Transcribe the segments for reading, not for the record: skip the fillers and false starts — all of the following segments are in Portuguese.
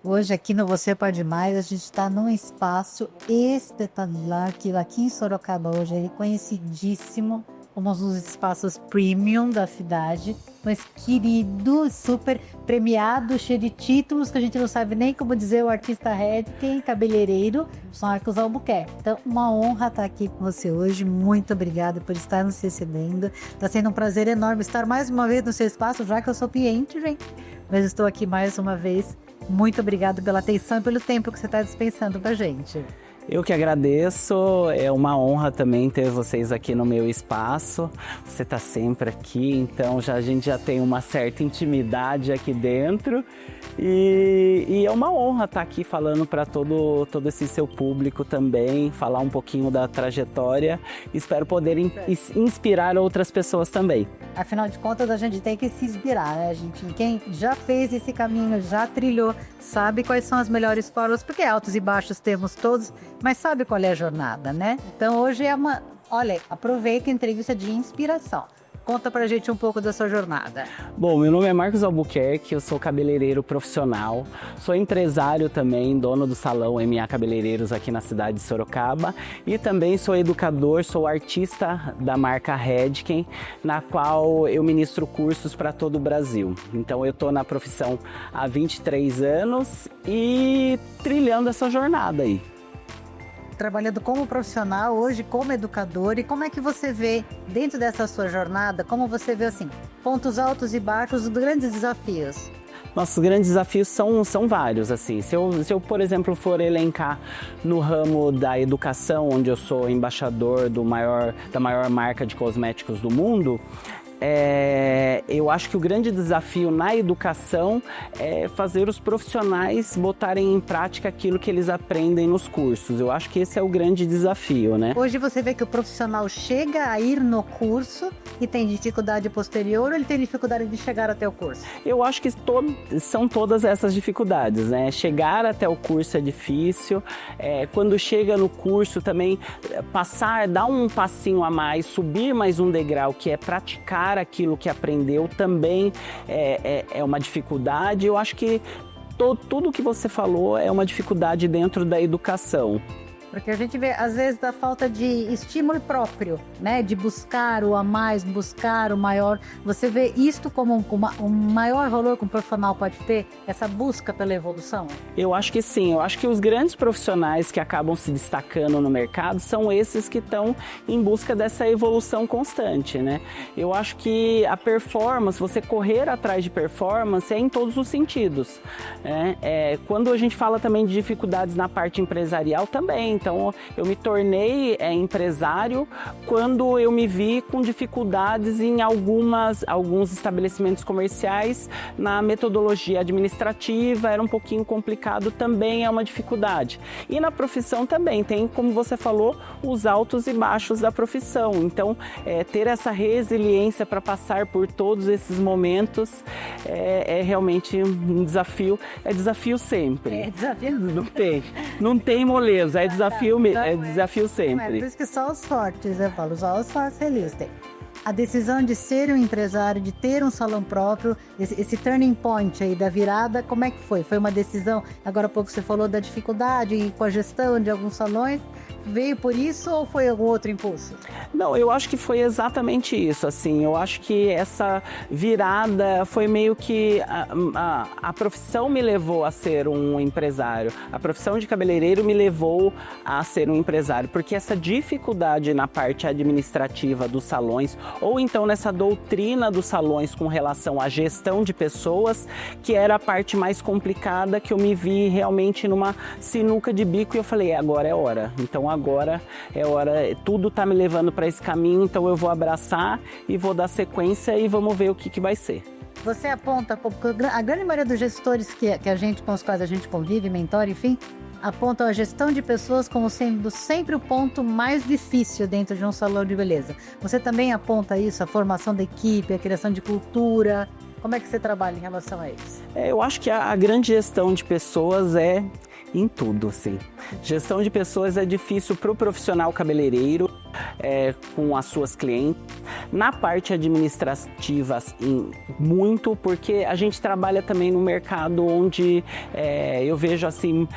Hoje aqui no Você Pode Mais, a gente está num espaço espetacular que aqui em Sorocaba hoje é reconhecidíssimo como um dos espaços premium da cidade, mas querido, super premiado, cheio de títulos que a gente não sabe nem como dizer o artista Redken, cabeleireiro, Marcos Albuquerque. Então, uma honra estar aqui com você hoje, muito obrigada por estar nos recebendo, está sendo um prazer enorme estar mais uma vez no seu espaço, já que eu sou cliente, gente, mas estou aqui mais uma vez. Muito obrigado pela atenção e pelo tempo que você está dispensando para a gente. Eu que agradeço, é uma honra também ter vocês aqui no meu espaço. Você está sempre aqui, então a gente já tem uma certa intimidade aqui dentro. E é uma honra estar aqui falando para todo esse seu público também, falar um pouquinho da trajetória. Espero poder inspirar outras pessoas também. Afinal de contas, a gente tem que se inspirar, né? Quem já fez esse caminho, já trilhou, sabe quais são as melhores formas, porque altos e baixos temos todos, mas sabe qual é a jornada, né? Então hoje é uma... Olha, aproveita a entrevista de inspiração. Conta pra gente um pouco da sua jornada. Bom, meu nome é Marcos Albuquerque, eu sou cabeleireiro profissional, sou empresário também, dono do salão MA Cabeleireiros aqui na cidade de Sorocaba e também sou educador, sou artista da marca Redken, na qual eu ministro cursos para todo o Brasil. Então eu tô na profissão há 23 anos e trilhando essa jornada aí. Trabalhando como profissional, hoje como educador, e como é que você vê, dentro dessa sua jornada, como você vê assim, pontos altos e baixos, os grandes desafios? Nossos grandes desafios são vários, assim. Se eu, por exemplo, for elencar no ramo da educação, onde eu sou embaixador da maior marca de cosméticos do mundo, eu acho que o grande desafio na educação é fazer os profissionais botarem em prática aquilo que eles aprendem nos cursos. Eu acho que esse é o grande desafio, né? Hoje você vê que o profissional chega a ir no curso e tem dificuldade posterior ou ele tem dificuldade de chegar até o curso? Eu acho que são todas essas dificuldades, né? Chegar até o curso é difícil, quando chega no curso também dar um passinho a mais, subir mais um degrau, que é praticar aquilo que aprendeu, também é uma dificuldade. Eu acho que tudo que você falou é uma dificuldade dentro da educação. Porque a gente vê, às vezes, da falta de estímulo próprio, né? De buscar o a mais, buscar o maior. Você vê isto como um maior valor que um profissional pode ter? Essa busca pela evolução? Eu acho que sim. Eu acho que os grandes profissionais que acabam se destacando no mercado são esses que estão em busca dessa evolução constante, né? Eu acho que a performance, você correr atrás de performance é em todos os sentidos, né? Quando a gente fala também de dificuldades na parte empresarial também. Então, eu me tornei empresário quando eu me vi com dificuldades em alguns estabelecimentos comerciais, na metodologia administrativa, era um pouquinho complicado, também é uma dificuldade. E na profissão também, tem, como você falou, os altos e baixos da profissão. Então, ter essa resiliência para passar por todos esses momentos é realmente um desafio. É desafio sempre. É desafio? Não tem moleza, é desafio sempre. Por isso que só os fortes, eu falo, só os fortes resistem. A decisão de ser um empresário, de ter um salão próprio, esse turning point aí da virada, como é que foi? Foi uma decisão, agora há pouco você falou da dificuldade com a gestão de alguns salões, veio por isso ou foi algum outro impulso? Não, eu acho que foi exatamente isso, assim, eu acho que essa virada foi meio que a profissão me levou a ser um empresário, a profissão de cabeleireiro me levou a ser um empresário, porque essa dificuldade na parte administrativa dos salões, ou então nessa doutrina dos salões com relação à gestão de pessoas, que era a parte mais complicada, que eu me vi realmente numa sinuca de bico e eu falei, agora é hora, então agora é hora, tudo tá me levando para esse caminho, então eu vou abraçar e vou dar sequência e vamos ver o que vai ser. Você aponta, porque a grande maioria dos gestores com os quais a gente convive, mentora, enfim, apontam a gestão de pessoas como sendo sempre o ponto mais difícil dentro de um salão de beleza. Você também aponta isso, a formação da equipe, a criação de cultura? Como é que você trabalha em relação a isso? Eu acho que a grande gestão de pessoas é em tudo, assim. Gestão de pessoas é difícil para o profissional cabeleireiro, com as suas clientes. Na parte administrativa, muito, porque a gente trabalha também no mercado onde eu vejo assim,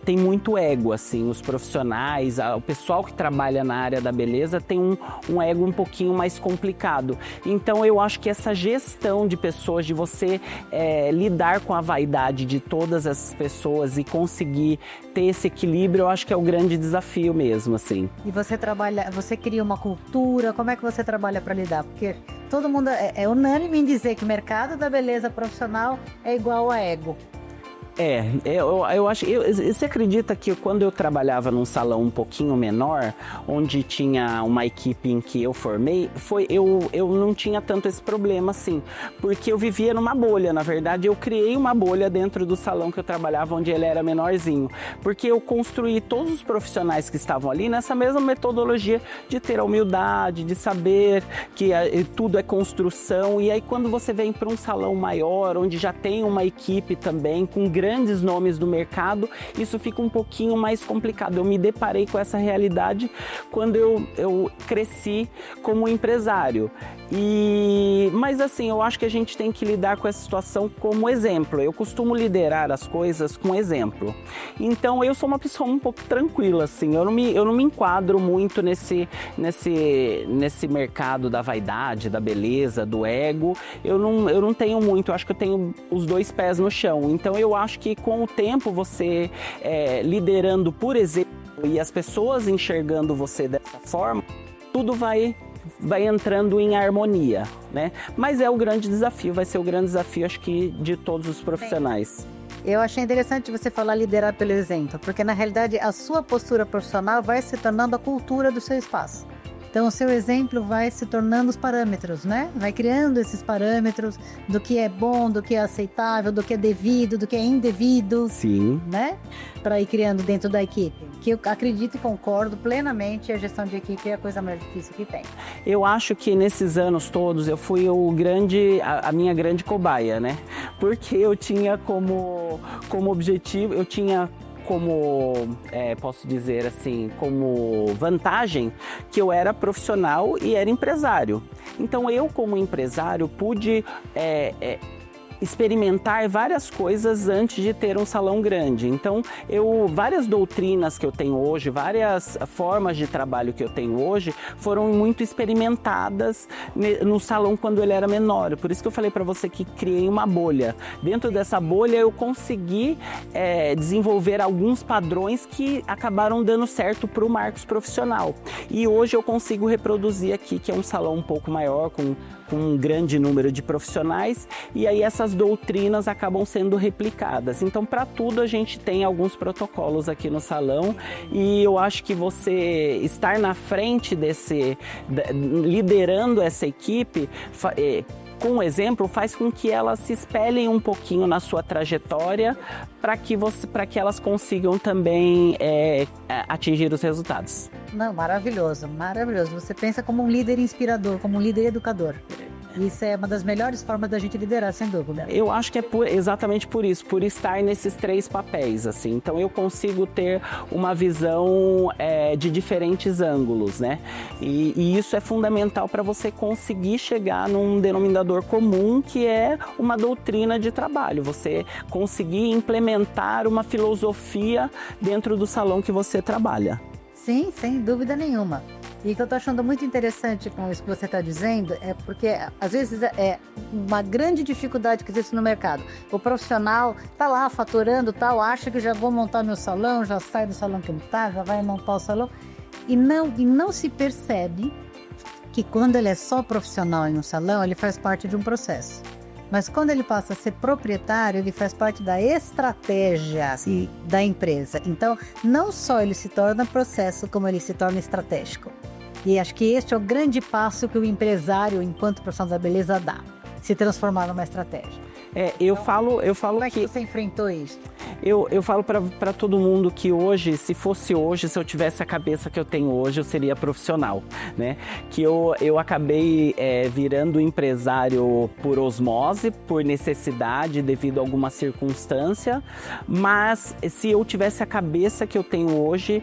tem muito ego, assim, os profissionais, o pessoal que trabalha na área da beleza tem um ego um pouquinho mais complicado. Então eu acho que essa gestão de pessoas, de você lidar com a vaidade de todas essas pessoas e conseguir ter esse equilíbrio, eu acho que é o grande desafio mesmo, assim. E você cria uma cultura, como é que você trabalha para lidar? Porque todo mundo é unânime em dizer que o mercado da beleza profissional é igual a ego. Eu acho. Você acredita que quando eu trabalhava num salão um pouquinho menor, onde tinha uma equipe em que eu formei, eu não tinha tanto esse problema assim, porque eu vivia numa bolha. Na verdade, eu criei uma bolha dentro do salão que eu trabalhava, onde ele era menorzinho, porque eu construí todos os profissionais que estavam ali nessa mesma metodologia de ter a humildade, de saber que tudo é construção. E aí, quando você vem para um salão maior, onde já tem uma equipe também com grandes nomes do mercado, isso fica um pouquinho mais complicado. Eu me deparei com essa realidade quando eu cresci como empresário. Mas assim, eu acho que a gente tem que lidar com essa situação como exemplo. Eu costumo liderar as coisas com exemplo. Então eu sou uma pessoa um pouco tranquila, assim. Eu não me enquadro muito nesse mercado da vaidade, da beleza, do ego. Eu não tenho muito, eu acho que eu tenho os dois pés no chão. Então eu acho que com o tempo você liderando por exemplo e as pessoas enxergando você dessa forma, tudo vai entrando em harmonia, né? Mas é o grande desafio, vai ser o grande desafio, acho que de todos os profissionais. Eu achei interessante você falar liderar pelo exemplo, porque na realidade a sua postura profissional vai se tornando a cultura do seu espaço. Então, o seu exemplo vai se tornando os parâmetros, né? Vai criando esses parâmetros do que é bom, do que é aceitável, do que é devido, do que é indevido. Sim. Né? Para ir criando dentro da equipe. Que eu acredito e concordo plenamente, a gestão de equipe é a coisa mais difícil que tem. Eu acho que nesses anos todos eu fui a minha grande cobaia, né? Porque eu tinha como objetivo, eu tinha posso dizer assim, como vantagem que eu era profissional e era empresário. Então eu, como empresário, pude experimentar várias coisas antes de ter um salão grande. Então, várias doutrinas que eu tenho hoje, várias formas de trabalho que eu tenho hoje, foram muito experimentadas no salão quando ele era menor. Por isso que eu falei para você que criei uma bolha. Dentro dessa bolha, eu consegui desenvolver alguns padrões que acabaram dando certo para o Marcos profissional. E hoje eu consigo reproduzir aqui, que é um salão um pouco maior, com um grande número de profissionais, e aí essas doutrinas acabam sendo replicadas. Então, para tudo a gente tem alguns protocolos aqui no salão, e eu acho que você estar na frente liderando essa equipe, com o exemplo, faz com que elas se espelhem um pouquinho na sua trajetória para que elas consigam também atingir os resultados. Não, maravilhoso, maravilhoso. Você pensa como um líder inspirador, como um líder educador. Isso é uma das melhores formas da gente liderar, sem dúvida. Eu acho que é exatamente por isso, por estar nesses três papéis, assim. Então eu consigo ter uma visão de diferentes ângulos, né? E isso é fundamental para você conseguir chegar num denominador comum, que é uma doutrina de trabalho. Você conseguir implementar uma filosofia dentro do salão que você trabalha. Sim, sem dúvida nenhuma. E o que eu estou achando muito interessante com isso que você está dizendo é porque, às vezes, é uma grande dificuldade que existe no mercado. O profissional está lá faturando, tal, acha que já vou montar meu salão, já sai do salão que ele está, já vai montar o salão. E não se percebe que quando ele é só profissional em um salão, ele faz parte de um processo. Mas quando ele passa a ser proprietário, ele faz parte da estratégia da empresa. Então, não só ele se torna processo, como ele se torna estratégico. E acho que este é o grande passo que o empresário, enquanto profissional da beleza, dá. Se transformar numa estratégia. Eu falo Como é que que você enfrentou isso? eu falo para todo mundo que hoje, se eu tivesse a cabeça que eu tenho hoje, eu seria profissional, né? Que eu acabei virando empresário por osmose, por necessidade, devido a alguma circunstância, mas se eu tivesse a cabeça que eu tenho hoje,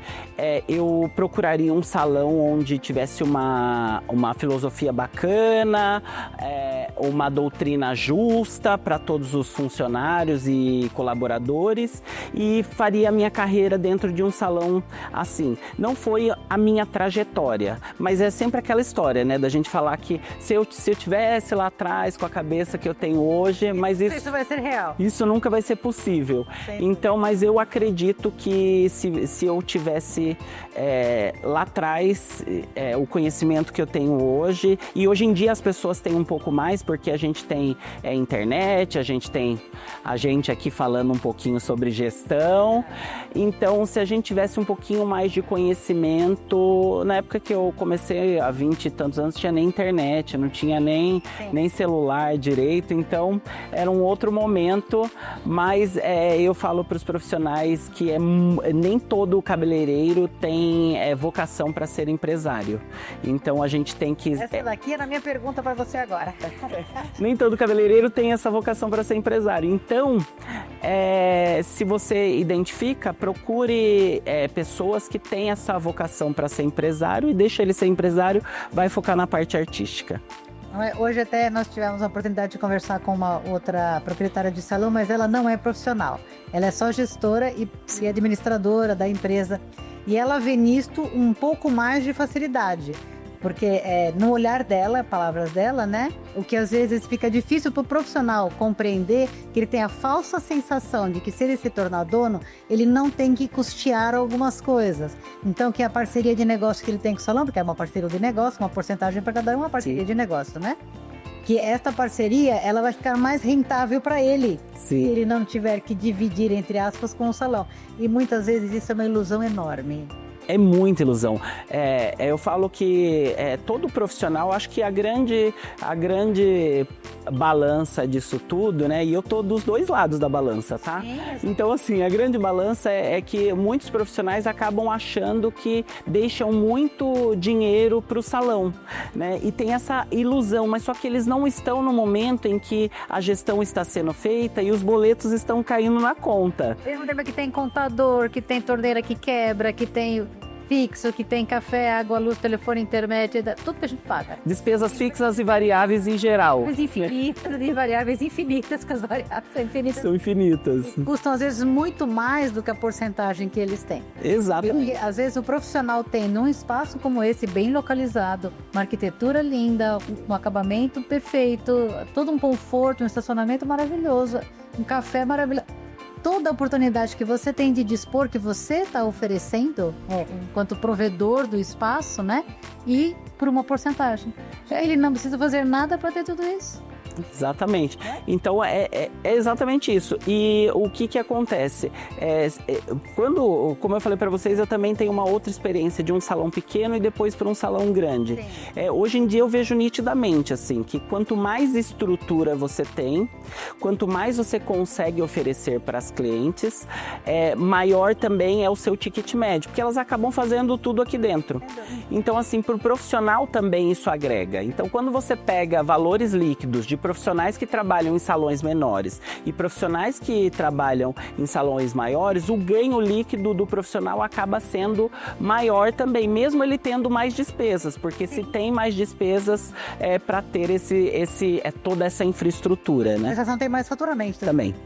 eu procuraria um salão onde tivesse uma filosofia bacana, uma doutrina justa para todos os funcionários e colaboradores, e faria a minha carreira dentro de um salão assim. Não foi a minha trajetória, mas é sempre aquela história, né, da gente falar que se eu tivesse lá atrás com a cabeça que eu tenho hoje, mas Isso vai ser real. isso nunca vai ser possível. Então, mas eu acredito que se eu tivesse lá atrás o conhecimento que eu tenho hoje, e hoje em dia as pessoas têm um pouco mais, porque a gente tem internet, a gente tem a gente aqui falando um pouquinho sobre gestão. Então, se a gente tivesse um pouquinho mais de conhecimento, na época que eu comecei, há 20 e tantos anos, tinha nem internet, não tinha nem celular direito, então era um outro momento, mas eu falo para os profissionais que nem todo cabeleireiro tem vocação para ser empresário. Então a gente tem que... Essa daqui era a minha pergunta para você agora. Nem todo cabeleireiro tem essa vocação para ser empresário. Então, se você identifica, procure pessoas que têm essa vocação para ser empresário e deixa ele ser empresário, vai focar na parte artística. Hoje até nós tivemos a oportunidade de conversar com uma outra proprietária de salão, mas ela não é profissional. Ela é só gestora e administradora da empresa. E ela vê nisto um pouco mais de facilidade. Porque no olhar dela, palavras dela, né? O que às vezes fica difícil para o profissional compreender, que ele tem a falsa sensação de que se ele se tornar dono, ele não tem que custear algumas coisas. Então, que a parceria de negócio que ele tem com o salão, porque é uma parceria de negócio, uma porcentagem para cada um, uma parceria de negócio, né? Que esta parceria, ela vai ficar mais rentável para ele, se ele não tiver que dividir, entre aspas, com o salão. E muitas vezes isso é uma ilusão enorme. É muita ilusão. Eu falo que todo profissional, acho que a grande balança disso tudo, né? E eu tô dos dois lados da balança, tá? Então, assim, a grande balança é que muitos profissionais acabam achando que deixam muito dinheiro pro salão, né? E tem essa ilusão, mas só que eles não estão no momento em que a gestão está sendo feita e os boletos estão caindo na conta. Mesmo tempo que tem contador, que tem torneira que quebra, que tem fixo, que tem café, água, luz, telefone, internet, tudo que a gente paga. Despesas fixas e variáveis em geral. Infinitas e variáveis infinitas, que as variáveis são infinitas. São infinitas. Custam, às vezes, muito mais do que a porcentagem que eles têm. Exatamente. Porque, às vezes, o profissional tem, num espaço como esse, bem localizado, uma arquitetura linda, um acabamento perfeito, todo um conforto, um estacionamento maravilhoso, um café maravilhoso. Toda a oportunidade que você tem de dispor, que você está oferecendo, enquanto provedor do espaço, né? E por uma porcentagem. Ele não precisa fazer nada para ter tudo isso. Exatamente. Então é exatamente isso. E o que acontece? Como eu falei para vocês, eu também tenho uma outra experiência de um salão pequeno e depois para um salão grande. Hoje em dia eu vejo nitidamente assim que quanto mais estrutura você tem, quanto mais você consegue oferecer para as clientes, maior também é o seu ticket médio, porque elas acabam fazendo tudo aqui dentro. Então assim, para o profissional também isso agrega. Então quando você pega valores líquidos de profissionais que trabalham em salões menores e profissionais que trabalham em salões maiores, o ganho líquido do profissional acaba sendo maior também, mesmo ele tendo mais despesas, porque se tem mais despesas para ter toda essa infraestrutura, né? A organização tem mais faturamento.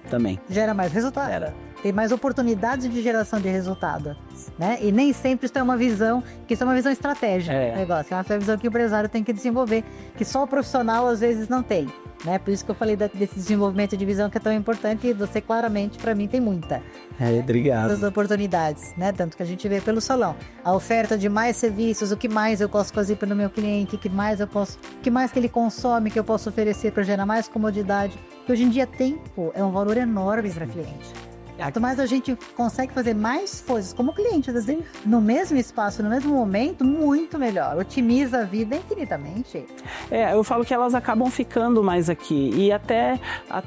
Também. Gera mais resultado. Tem mais oportunidades de geração de resultado, né? E nem sempre isso é uma visão, que isso é uma visão estratégica do negócio. É uma visão que o empresário tem que desenvolver, que só o profissional às vezes não tem, né? Por isso que eu falei desse desenvolvimento de visão que é tão importante, e você claramente, para mim, tem muita. Obrigado. As oportunidades, né? Tanto que a gente vê pelo salão. A oferta de mais serviços, o que mais eu posso fazer pelo meu cliente, o que mais que ele consome, que eu posso oferecer para gerar mais comodidade. Porque hoje em dia tempo é um valor enorme para cliente. Quanto mais a gente consegue fazer mais coisas como cliente, no mesmo espaço, no mesmo momento, muito melhor. Otimiza a vida infinitamente. Eu falo que elas acabam ficando mais aqui e até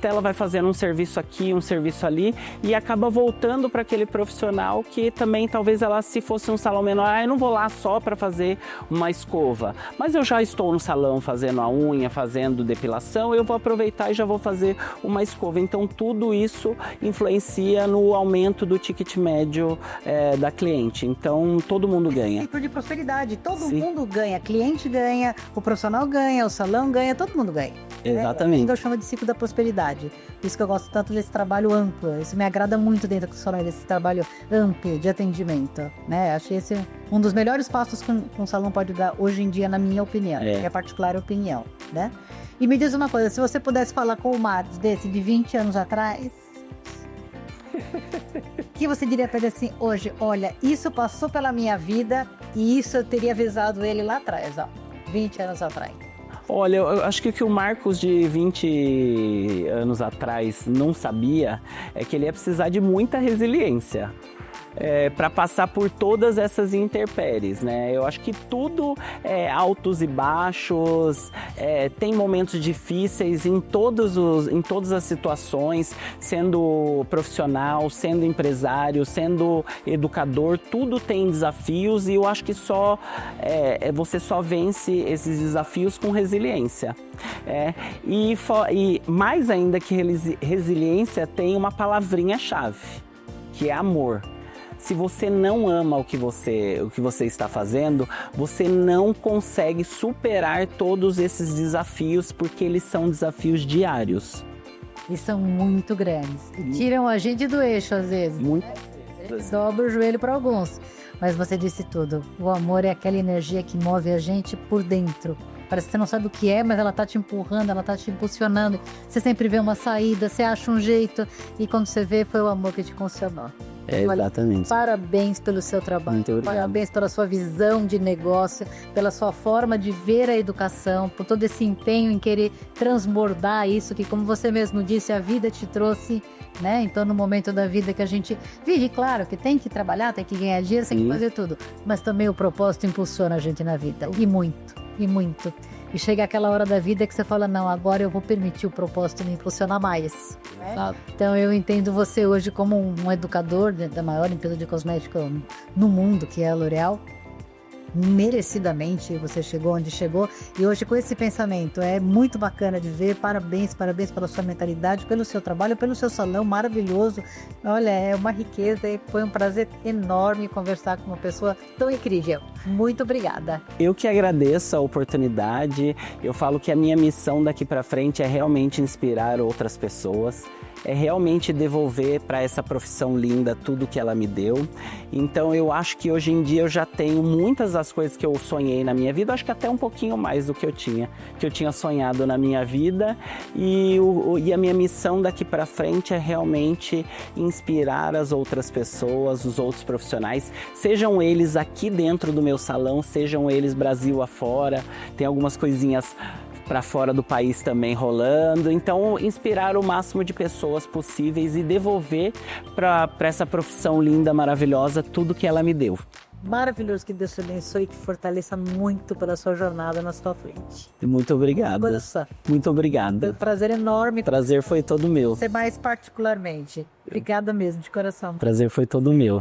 ela vai fazendo um serviço aqui, um serviço ali e acaba voltando para aquele profissional que também talvez ela, se fosse um salão menor, eu não vou lá só para fazer uma escova, mas eu já estou no salão fazendo a unha, fazendo depilação, eu vou aproveitar e já vou fazer uma escova. Então tudo isso influencia no aumento do ticket médio da cliente. Então todo mundo ganha. Ciclo de prosperidade, todo mundo ganha, cliente ganha, o profissional ganha, o salão ganha, todo mundo ganha. Exatamente. Eu chamo de ciclo da prosperidade. Por isso que eu gosto tanto desse trabalho amplo. Isso me agrada muito dentro do salão, desse trabalho amplo de atendimento, né? Achei esse um dos melhores passos que um salão pode dar hoje em dia, na minha opinião, que é a particular opinião, né? E me diz uma coisa, se você pudesse falar com o Marcos desse de 20 anos atrás, o que você diria para ele assim, hoje, olha, isso passou pela minha vida e isso eu teria avisado ele lá atrás, ó, 20 anos atrás. Olha, eu acho que o que o Marcos de 20 anos atrás não sabia é que ele ia precisar de muita resiliência. Para passar por todas essas intempéries, né? Eu acho que tudo é altos e baixos, tem momentos difíceis em todas as situações, sendo profissional, sendo empresário, sendo educador, tudo tem desafios e eu acho que você só vence esses desafios com resiliência. E mais ainda que resiliência, tem uma palavrinha-chave, que é amor. Se você não ama o que você está fazendo, você não consegue superar todos esses desafios, porque eles são desafios diários. E são muito grandes. E tiram a gente do eixo, às vezes. Muito. Dobra o joelho para alguns. Mas você disse tudo. O amor é aquela energia que move a gente por dentro. Parece que você não sabe o que é, mas ela tá te empurrando, ela tá te impulsionando. Você sempre vê uma saída, você acha um jeito. E quando você vê, foi o amor que te funcionou. Exatamente. Parabéns pelo seu trabalho. Muito obrigado. Parabéns pela sua visão de negócio, pela sua forma de ver a educação, por todo esse empenho em querer transbordar isso, que como você mesmo disse, a vida te trouxe, né? Então no momento da vida que a gente vive, claro que tem que trabalhar, tem que ganhar dinheiro, tem que fazer tudo, mas também o propósito impulsiona a gente na vida, e muito, e muito. E chega aquela hora da vida que você fala, não, agora eu vou permitir o propósito me impulsionar mais. Né? Então eu entendo você hoje como um educador da maior empresa de cosmética no mundo, que é a L'Oréal. Merecidamente você chegou onde chegou e hoje com esse pensamento é muito bacana de ver. Parabéns pela sua mentalidade, pelo seu trabalho, pelo seu salão maravilhoso. Olha, é uma riqueza e foi um prazer enorme conversar com uma pessoa tão incrível. Muito obrigada. Eu que agradeço a oportunidade. Eu falo que a minha missão daqui para frente é realmente inspirar outras pessoas. É realmente devolver para essa profissão linda tudo que ela me deu. Então eu acho que hoje em dia eu já tenho muitas das coisas que eu sonhei na minha vida, acho que até um pouquinho mais do que eu tinha sonhado na minha vida. E a minha missão daqui para frente é realmente inspirar as outras pessoas, os outros profissionais, sejam eles aqui dentro do meu salão, sejam eles Brasil afora, tem algumas coisinhas para fora do país também rolando, então inspirar o máximo de pessoas possíveis e devolver para essa profissão linda, maravilhosa, tudo que ela me deu. Maravilhoso, que Deus te abençoe e te fortaleça muito pela sua jornada na sua frente. Muito obrigado. Muito obrigado. Foi um prazer enorme. O prazer foi todo meu. Você mais particularmente. Obrigada mesmo, de coração. O prazer foi todo meu.